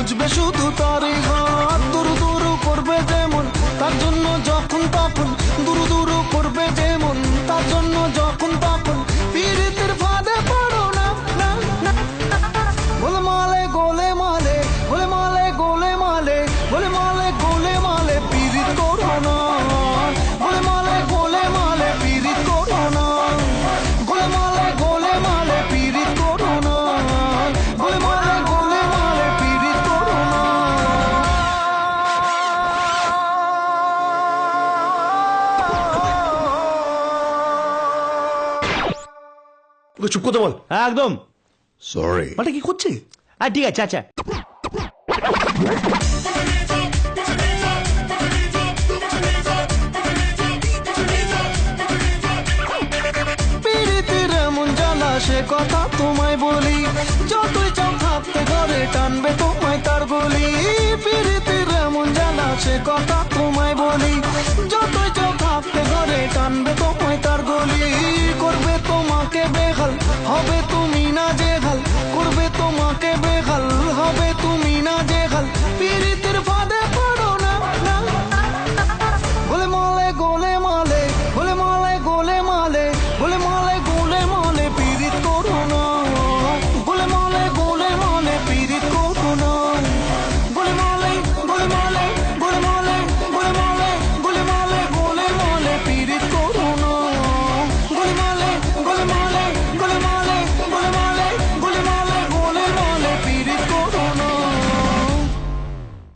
খুঁজবে শুধু তারই হাত। দুরু দুরু করবে যেমন তার জন্য যখন তখন, দুরু দুরু করবে যেমন তার জন্য যখন তখন। পীড়িতের ফাঁদে পড়ো না, না, না। গোলমালে গোলেমালে, গোলেমালে গোলেমালে, গোলেমালে গোলেমালে পীড়িত করো না। গোলেমালে গোলেমালে পীড়িত করো না। গোলেমালে গোলেমালে পীড়িত করো না। গোলেমালে গোলেমালে পীড়িত করো না। ওকে চুপ করতে বল। একদম। সরি। মালটা কি করছে? ঠিক আছে, আচ্ছা। পীড়িতের এমন জ্বালা সে কথা তোমায় বলি, যতই চাও থাকতে ঘরে টানবে তোমায় তার গলি। পীড়িতের এমন জ্বালা সে কথা তোমায় বলি, যতই চাও থাকতে ঘরে টানবে তোমায় তার